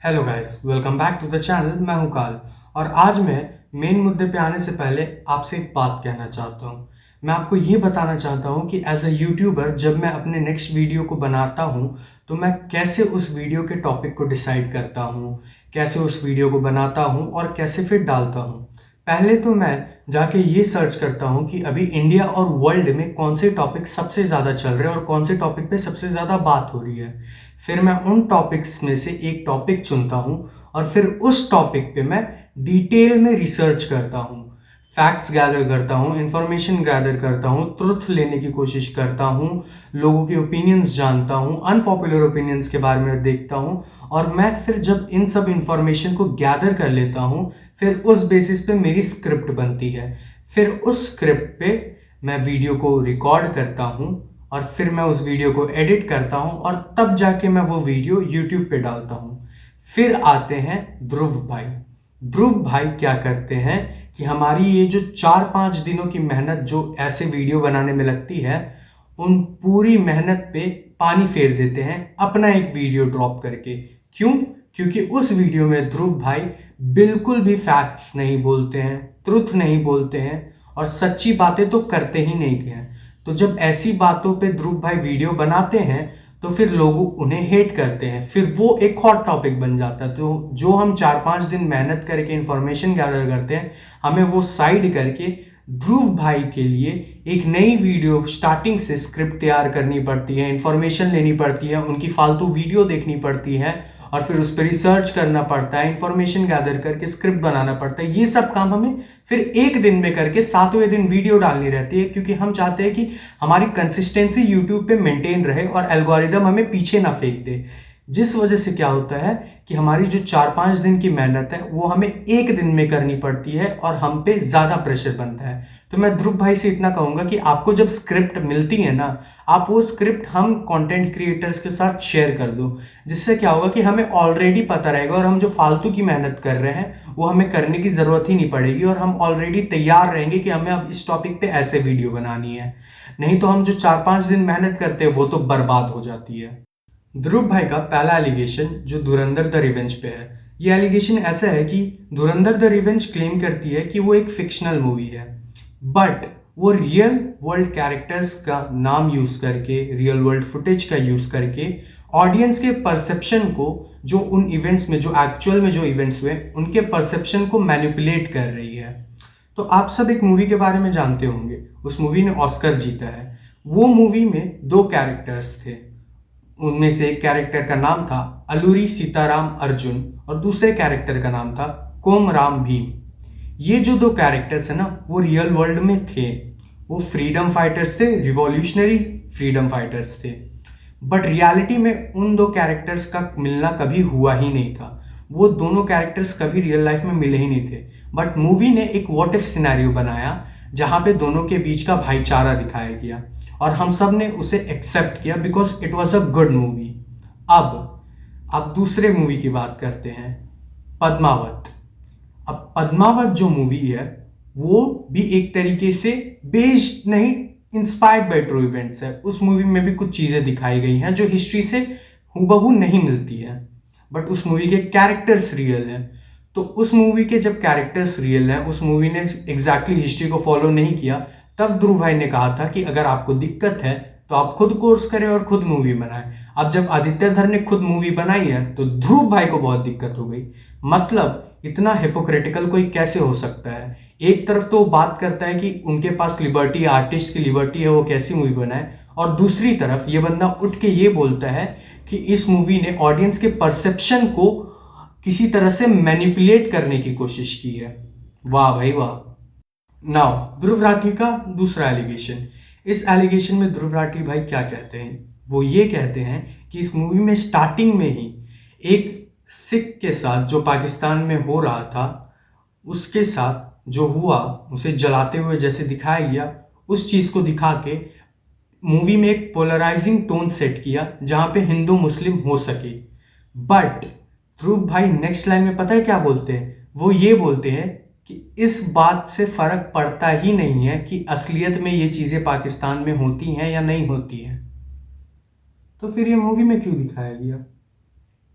Hello guys, welcome back to the channel. मैं हूं काल और आज मैं मेन मुद्दे पे आने से पहले आपसे एक बात कहना चाहता हूं। मैं आपको ये बताना चाहता हूं कि एज अ यूट्यूबर जब मैं अपने नेक्स्ट वीडियो को बनाता हूं तो मैं कैसे उस वीडियो के टॉपिक को डिसाइड करता हूं, कैसे उस वीडियो को बनाता हूं और कैसे फिर डालता हूं। पहले तो मैं जाके ये सर्च करता हूं कि अभी इंडिया और वर्ल्ड में कौन से टॉपिक सबसे ज़्यादा चल रहे हैं और कौन से टॉपिक पे सबसे ज़्यादा बात हो रही है। फिर मैं उन टॉपिक्स में से एक टॉपिक चुनता हूं और फिर उस टॉपिक पे मैं डिटेल में रिसर्च करता हूं, फैक्ट्स गैदर करता हूं, इंफॉर्मेशन गैदर करता हूं, ट्रुथ लेने की कोशिश करता हूं, लोगों के ओपिनियंस जानता हूं, अनपॉपुलर ओपिनियंस के बारे में देखता हूं और मैं फिर जब इन सब इंफॉर्मेशन को गैदर कर लेता हूं फिर उस बेसिस पे मेरी स्क्रिप्ट बनती है। फिर उस स्क्रिप्ट पे मैं वीडियो को रिकॉर्ड करता हूं और फिर मैं उस वीडियो को एडिट करता हूं और तब जाके मैं वो वीडियो यूट्यूब पे डालता हूं। फिर आते हैं ध्रुव भाई। ध्रुव भाई क्या करते हैं कि हमारी ये जो 4-5 दिनों की मेहनत जो ऐसे वीडियो बनाने में लगती है उन पूरी मेहनत पे पानी फेर देते हैं अपना एक वीडियो ड्रॉप करके। क्यों? क्योंकि उस वीडियो में ध्रुव भाई बिल्कुल भी फैक्ट्स नहीं बोलते हैं, ट्रुथ नहीं बोलते हैं और सच्ची बातें तो करते ही नहीं हैं। तो जब ऐसी बातों पे ध्रुव भाई वीडियो बनाते हैं तो फिर लोग उन्हें हेट करते हैं, फिर वो एक हॉट टॉपिक बन जाता है। तो जो हम 4-5 दिन मेहनत करके इंफॉर्मेशन गैदर करते हैं हमें वो साइड करके ध्रुव भाई के लिए एक नई वीडियो स्टार्टिंग से स्क्रिप्ट तैयार करनी पड़ती है, इंफॉर्मेशन लेनी पड़ती है, उनकी फालतू वीडियो देखनी पड़ती है और फिर उस पर रिसर्च करना पड़ता है, इंफॉर्मेशन गैदर करके स्क्रिप्ट बनाना पड़ता है। ये सब काम हमें फिर एक दिन में करके 7वें दिन वीडियो डालनी रहती है, क्योंकि हम चाहते हैं कि हमारी कंसिस्टेंसी यूट्यूब पे मेंटेन रहे और एल्गोरिदम हमें पीछे ना फेंक दे। जिस वजह से क्या होता है कि हमारी जो 4-5 दिन की मेहनत है वो हमें एक दिन में करनी पड़ती है और हम पे ज्यादा प्रेशर बनता है। तो मैं ध्रुव भाई से इतना कहूंगा कि आपको जब स्क्रिप्ट मिलती है ना, आप वो स्क्रिप्ट हम कंटेंट क्रिएटर्स के साथ शेयर कर दो, जिससे क्या होगा कि हमें ऑलरेडी पता रहेगा और हम जो फालतू की मेहनत कर रहे हैं वो हमें करने की जरूरत ही नहीं पड़ेगी और हम ऑलरेडी तैयार रहेंगे कि हमें अब इस टॉपिक पे ऐसे वीडियो बनानी है। नहीं तो हम जो 4-5 दिन मेहनत करते हैं वो तो बर्बाद हो जाती है। ध्रुव भाई का पहला एलिगेशन जो धुरंधर द रिवेंज पे है, ये एलिगेशन ऐसा है कि धुरंधर द रिवेंज क्लेम करती है कि वो एक फिक्शनल मूवी है, बट वो रियल वर्ल्ड कैरेक्टर्स का नाम यूज करके, रियल वर्ल्ड फुटेज का यूज करके ऑडियंस के परसेप्शन को, जो उन इवेंट्स में, जो एक्चुअल में जो इवेंट्स हुए उनके परसेप्शन को मैनिपुलेट कर रही है। तो आप सब एक मूवी के बारे में जानते होंगे, उस मूवी ने ऑस्कर जीता है। वो मूवी में 2 कैरेक्टर्स थे, उनमें से एक कैरेक्टर का नाम था अलूरी सीताराम अर्जुन और दूसरे कैरेक्टर का नाम था कोमराम भीम। ये जो 2 कैरेक्टर्स है ना वो रियल वर्ल्ड में थे, वो फ्रीडम फाइटर्स थे, रिवॉल्यूशनरी फ्रीडम फाइटर्स थे। बट रियलिटी में उन 2 कैरेक्टर्स का मिलना कभी हुआ ही नहीं था, वो दोनों कैरेक्टर्स कभी रियल लाइफ में मिले ही नहीं थे। बट मूवी ने एक व्हाट इफ सिनेरियो बनाया जहां पे दोनों के बीच का भाईचारा दिखाया गया और हम सब ने उसे एक्सेप्ट किया because it was a good movie. अब दूसरे मूवी की बात करते हैं, पद्मावत। अब पद्मावत जो मूवी है वो भी एक तरीके से बेस्ड नहीं, इंस्पायर्ड बाय ट्रू इवेंट्स है। उस मूवी में भी कुछ चीजें दिखाई गई हैं जो हिस्ट्री से हूबहू नहीं मिलती है, बट उस मूवी के कैरेक्टर्स रियल हैं। तो उस मूवी के जब कैरेक्टर्स रियल हैं, उस मूवी ने एग्जैक्टली हिस्ट्री को फॉलो नहीं किया, तब ध्रुव भाई ने कहा था कि अगर आपको दिक्कत है तो आप खुद कोर्स करें और खुद मूवी बनाएं। अब जब आदित्य धर ने खुद मूवी बनाई है तो ध्रुव भाई को बहुत दिक्कत हो गई। मतलब इतना हिपोक्रेटिकल कोई कैसे हो सकता है? एक तरफ तो वो बात करता है कि उनके पास लिबर्टी, आर्टिस्ट की लिबर्टी है, वो कैसी मूवी बनाए, और दूसरी तरफ ये बंदा उठ के ये बोलता है कि इस मूवी ने ऑडियंस के परसेप्शन को किसी तरह से मैनिपुलेट करने की कोशिश की है। वाह भाई वाह। नाउ ध्रुव राठी का दूसरा एलिगेशन। इस एलिगेशन में ध्रुव राठी भाई क्या कहते हैं? वो ये कहते हैं कि इस मूवी में स्टार्टिंग में ही एक सिख के साथ जो पाकिस्तान में हो रहा था, उसके साथ जो हुआ, उसे जलाते हुए जैसे दिखाया गया, उस चीज को दिखा के मूवी में एक पोलराइजिंग टोन सेट किया जहां पे हिंदू मुस्लिम हो सके। बट ध्रुव भाई नेक्स्ट लाइन में पता है क्या बोलते हैं? वो ये बोलते हैं कि इस बात से फर्क पड़ता ही नहीं है कि असलियत में ये चीजें पाकिस्तान में होती हैं या नहीं होती हैं। तो फिर ये मूवी में क्यों दिखाया गया?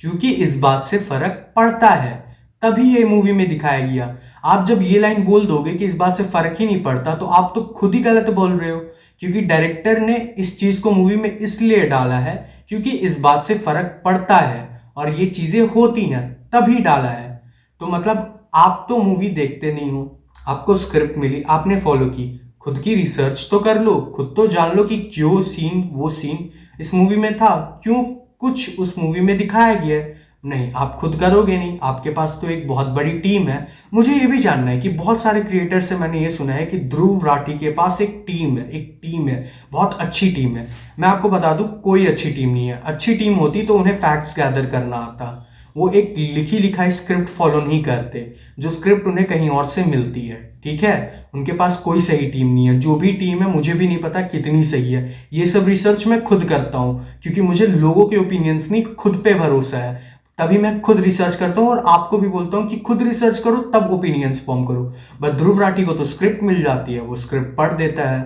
क्योंकि इस बात से फर्क पड़ता है, तभी ये मूवी में दिखाया गया। आप जब ये लाइन बोल दोगे कि इस बात से फर्क ही नहीं पड़ता, तो आप तो खुद ही गलत बोल रहे हो, क्योंकि डायरेक्टर ने इस चीज को मूवी में इसलिए डाला है क्योंकि इस बात से फर्क पड़ता है और ये चीजें होती हैं, तभी डाला है। तो मतलब आप तो मूवी देखते नहीं हो, आपको स्क्रिप्ट मिली, आपने फॉलो की, खुद की रिसर्च तो कर लो, खुद तो जान लो कि क्यों सीन वो सीन इस मूवी में था, क्यों कुछ उस मूवी में दिखाया गया है। नहीं, आप खुद करोगे नहीं, आपके पास तो एक बहुत बड़ी टीम है। मुझे ये भी जानना है कि बहुत सारे क्रिएटर से मैंने ये सुना है कि ध्रुव राठी के पास एक टीम है, बहुत अच्छी टीम है। मैं आपको बता दूं, कोई अच्छी टीम नहीं है। अच्छी टीम होती तो उन्हें फैक्ट्स गैदर करना आता, वो एक लिखी लिखाई स्क्रिप्ट फॉलो नहीं करते, जो स्क्रिप्ट उन्हें कहीं और से मिलती है। ठीक है, उनके पास कोई सही टीम नहीं है। जो भी टीम है मुझे भी नहीं पता कितनी सही है, ये सब रिसर्च मैं खुद करता हूँ, क्योंकि मुझे लोगों के ओपिनियंस नहीं, खुद पे भरोसा है, तभी मैं खुद रिसर्च करता हूँ। और आपको भी बोलता हूँ कि खुद रिसर्च करो, तब ओपिनियंस फॉर्म करो। बट ध्रुव राठी को तो स्क्रिप्ट मिल जाती है, वो स्क्रिप्ट पढ़ देता है।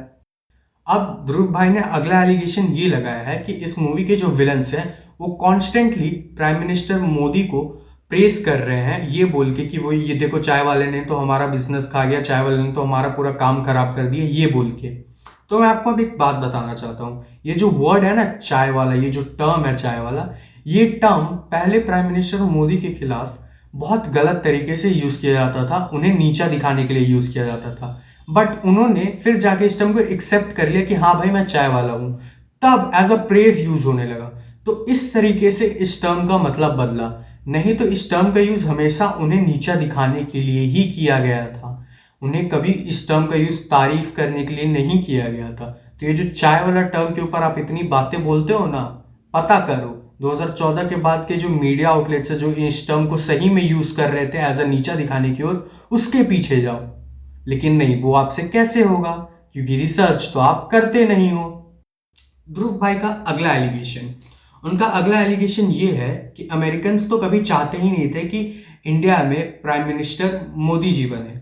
अब ध्रुव भाई ने अगला एलिगेशन ये लगाया है कि इस मूवी के जो विलन्स हैं वो कॉन्स्टेंटली प्राइम मिनिस्टर मोदी को प्रेस कर रहे हैं, ये बोल के कि वो ये देखो चाय वाले ने तो हमारा बिजनेस खा गया, चाय वाले ने तो हमारा पूरा काम खराब कर दिया, ये बोल के। तो मैं आपको अब एक बात बताना चाहता हूँ, ये जो वर्ड है ना चाय वाला, ये जो टर्म है चाय वाला, ये टर्म पहले प्राइम मिनिस्टर मोदी के खिलाफ बहुत गलत तरीके से यूज किया जाता था, उन्हें नीचा दिखाने के लिए यूज किया जाता था। बट उन्होंने फिर जाके इस टर्म को एक्सेप्ट कर लिया कि हाँ भाई मैं चाय वाला हूं, तब एज अ प्रेज यूज होने लगा। तो इस तरीके से इस टर्म का मतलब बदला, नहीं तो इस टर्म का यूज हमेशा उन्हें नीचा दिखाने के लिए ही किया गया था, उन्हें कभी इस टर्म का यूज तारीफ करने के लिए नहीं किया गया था। तो ये जो चाय वाला टर्म के ऊपर आप इतनी बातें बोलते हो ना, पता करो 2014 के बाद के जो मीडिया आउटलेट्स है जो इस टर्म को सही में यूज कर रहे थे एज अ नीचा दिखाने की ओर, उसके पीछे जाओ। लेकिन नहीं, वो आपसे कैसे होगा, क्योंकि रिसर्च तो आप करते नहीं हो। ध्रुव भाई का अगला एलिगेशन, उनका अगला एलिगेशन ये है कि अमेरिकन तो कभी चाहते ही नहीं थे कि इंडिया में प्राइम मिनिस्टर मोदी जी बने,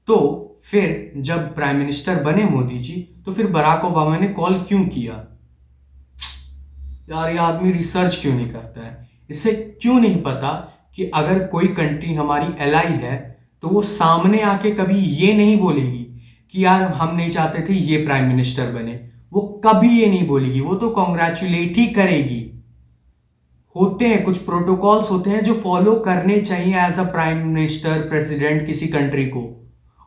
तो फिर जब प्राइम मिनिस्टर बने मोदी जी, तो फिर बराक ओबामा ने कॉल क्यों किया? यार, ये आदमी रिसर्च क्यों नहीं करता है? इसे क्यों नहीं पता कि अगर कोई कंट्री हमारी एलाई है तो वो सामने आके कभी ये नहीं बोलेगी कि यार हम नहीं चाहते थे ये प्राइम मिनिस्टर बने, वो कभी ये नहीं बोलेगी, वो तो कॉन्ग्रेचुलेट ही करेगी। होते हैं कुछ प्रोटोकॉल्स होते हैं जो फॉलो करने चाहिए as a prime minister president किसी कंट्री को,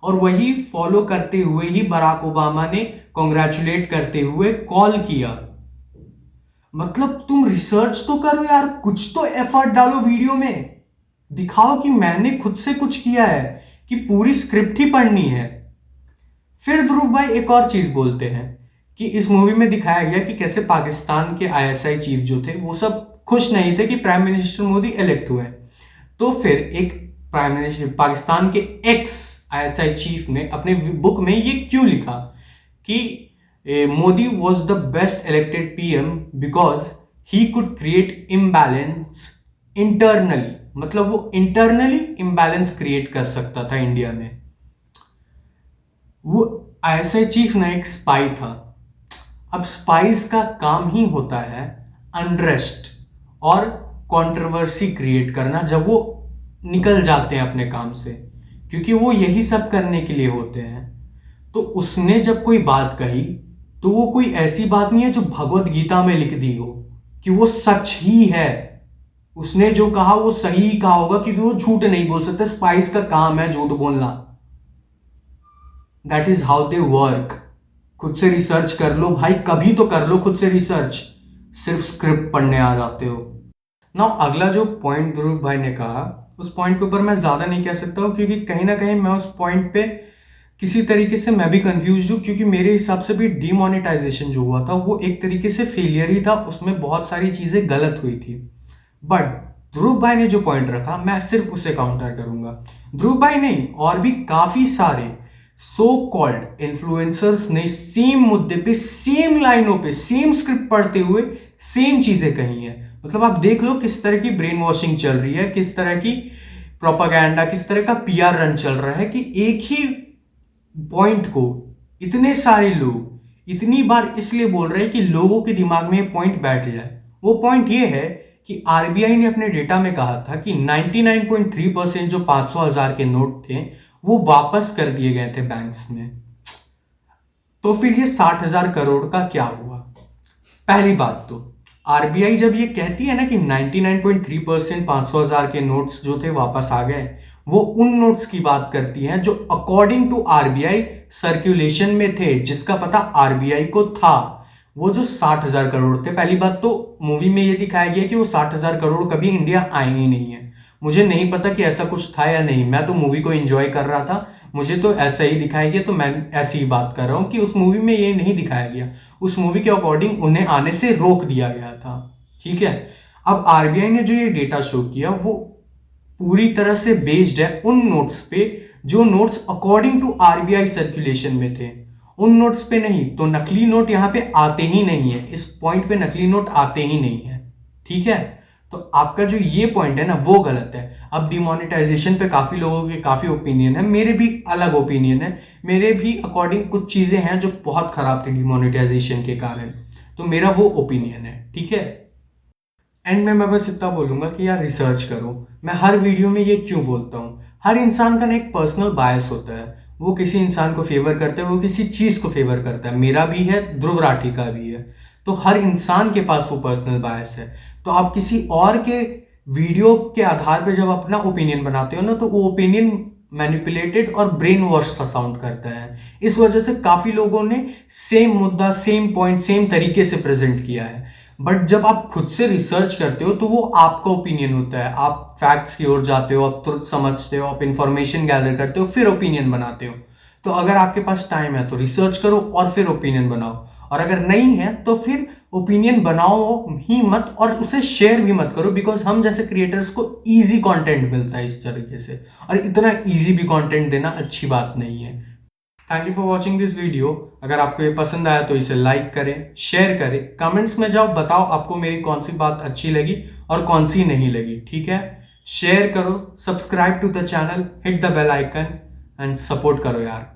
और वही फॉलो करते हुए ही बराक ओबामा ने कॉन्ग्रेचुलेट करते हुए कॉल किया। मतलब तुम रिसर्च तो करो यार, कुछ तो एफर्ट डालो वीडियो में, दिखाओ कि मैंने खुद से कुछ किया है, कि पूरी स्क्रिप्ट ही पढ़नी है। फिर ध्रुव भाई एक और चीज बोलते हैं कि इस मूवी में दिखाया गया कि कैसे पाकिस्तान के आईएसआई चीफ जो थे वो सब खुश नहीं थे कि प्राइम मिनिस्टर मोदी इलेक्ट हुए। तो फिर एक प्राइम मिनिस्टर पाकिस्तान के एक्स आईएसआई चीफ ने अपने बुक में ये क्यों लिखा कि Modi was the best elected PM because he could create imbalance internally, मतलब वो इंटरनली इम्बैलेंस क्रिएट कर सकता था इंडिया में। वो आईएसआई चीफ ना एक स्पाई था। अब स्पाइस का काम ही होता है अनरेस्ट और कंट्रोवर्सी क्रिएट करना जब वो निकल जाते हैं अपने काम से, क्योंकि वो यही सब करने के लिए होते हैं। तो उसने जब कोई बात कही तो वो कोई ऐसी बात नहीं है जो भगवत गीता में लिख दी हो कि वो सच ही है। उसने जो कहा वो सही ही कहा होगा, क्योंकि वो झूठ नहीं बोल सकते, स्पाइस का काम है झूठ बोलना। That is how they work. खुद से रिसर्च कर लो भाई, कभी तो कर लो खुद से रिसर्च, सिर्फ स्क्रिप्ट पढ़ने आ जाते हो ना। अगला जो पॉइंट ध्रुव भाई ने कहा, उस पॉइंट के ऊपर मैं ज्यादा नहीं कह सकता हूं, क्योंकि कहीं ना कहीं मैं उस पॉइंट पे किसी तरीके से मैं भी कंफ्यूज हूं, क्योंकि मेरे हिसाब से भी डीमोनेटाइजेशन जो हुआ था वो एक तरीके से फेलियर ही था, उसमें बहुत सारी चीजें गलत हुई थी। बट ध्रुव भाई ने जो पॉइंट रखा मैं सिर्फ उसे काउंटर करूंगा। ध्रुव भाई नहीं, और भी काफी सारे सो कॉल्ड इन्फ्लुएंसर्स ने सेम मुद्दे पे, सेम लाइनों पे, सेम स्क्रिप्ट पढ़ते हुए सेम चीजें कही हैं। मतलब आप देख लो किस तरह की ब्रेन वॉशिंग चल रही है, किस तरह की प्रोपागेंडा, किस तरह का पीआर रन चल रहा है, कि एक ही पॉइंट को इतने सारे लोग इतनी बार इसलिए बोल रहे हैं कि लोगों के दिमाग में ये पॉइंट बैठ जाए। वो पॉइंट ये है कि आरबीआई ने अपने डेटा में कहा था कि 99.3% जो 500,000 के नोट थे वो वापस कर दिए गए थे बैंक्स में। तो फिर ये 60,000 करोड़ का क्या हुआ? पहली बात तो आरबीआई जब ये कहती है ना कि 99.3% 500,000 के नोट्स जो थे वापस आ गए, वो उन नोट्स की बात करती है जो अकॉर्डिंग टू आरबीआई सर्कुलेशन में थे, जिसका पता आरबीआई को था। वो जो 60,000 करोड़ थे, पहली बात तो मूवी में ये दिखाया गया कि वो 60,000 करोड़ कभी इंडिया आए ही नहीं है। मुझे नहीं पता कि ऐसा कुछ था या नहीं, मैं तो मूवी को एंजॉय कर रहा था, मुझे तो ऐसा ही दिखाया गया, तो मैं ऐसी ही बात कर रहा हूँ कि उस मूवी में ये नहीं दिखाया गया। उस मूवी के अकॉर्डिंग उन्हें आने से रोक दिया गया था। ठीक है, अब आरबीआई ने जो ये डेटा शो किया वो पूरी तरह से बेस्ड है उन नोट्स पे जो notes according to RBI circulation में थे, उन नोट्स पे नहीं। तो नकली नोट यहां पे आते ही नहीं है, इस पॉइंट पे नकली नोट आते ही नहीं है। ठीक है, तो आपका जो ये पॉइंट है ना वो गलत है। अब डिमोनेटाइजेशन पे काफी लोगों के काफी ओपिनियन है, मेरे भी अलग ओपिनियन है। मेरे भी अकॉर्डिंग कुछ चीजें हैं जो बहुत खराब थी डिमोनेटाइजेशन के कारण, तो मेरा वो ओपिनियन है। ठीक है, एंड में मैं बस इतना बोलूंगा कि यार रिसर्च करो। मैं हर वीडियो में ये क्यों बोलता हूँ, हर इंसान का ना एक पर्सनल बायस होता है, वो किसी इंसान को फेवर करता है, वो किसी चीज को फेवर करता है। मेरा भी है, ध्रुव राठी का भी है, तो हर इंसान के पास वो पर्सनल बायस है। तो आप किसी और के वीडियो के आधार पर जब अपना ओपिनियन बनाते हो ना, तो वो ओपिनियन मैनिपुलेटेड और ब्रेन वॉश सा साउंड करता है। इस वजह से काफी लोगों ने सेम मुद्दा, सेम पॉइंट, सेम तरीके से प्रेजेंट किया है। बट जब आप खुद से रिसर्च करते हो तो वो आपका ओपिनियन होता है, आप फैक्ट्स की ओर जाते हो, आप ट्रुथ समझते हो, आप इंफॉर्मेशन गैदर करते हो, फिर ओपिनियन बनाते हो। तो अगर आपके पास टाइम है तो रिसर्च करो और फिर ओपिनियन बनाओ, और अगर नहीं है तो फिर ओपिनियन बनाओ ही मत और उसे शेयर भी मत करो, बिकॉज हम जैसे क्रिएटर्स को इजी कंटेंट मिलता है इस तरीके से, और इतना इजी भी कंटेंट देना अच्छी बात नहीं है। Thank you for watching this video. अगर आपको ये पसंद आया तो इसे लाइक करें, शेयर करें, कमेंट्स में जाओ, बताओ आपको मेरी कौन सी बात अच्छी लगी और कौन सी नहीं लगी। ठीक है, शेयर करो, subscribe to the channel, hit the bell icon and support करो यार।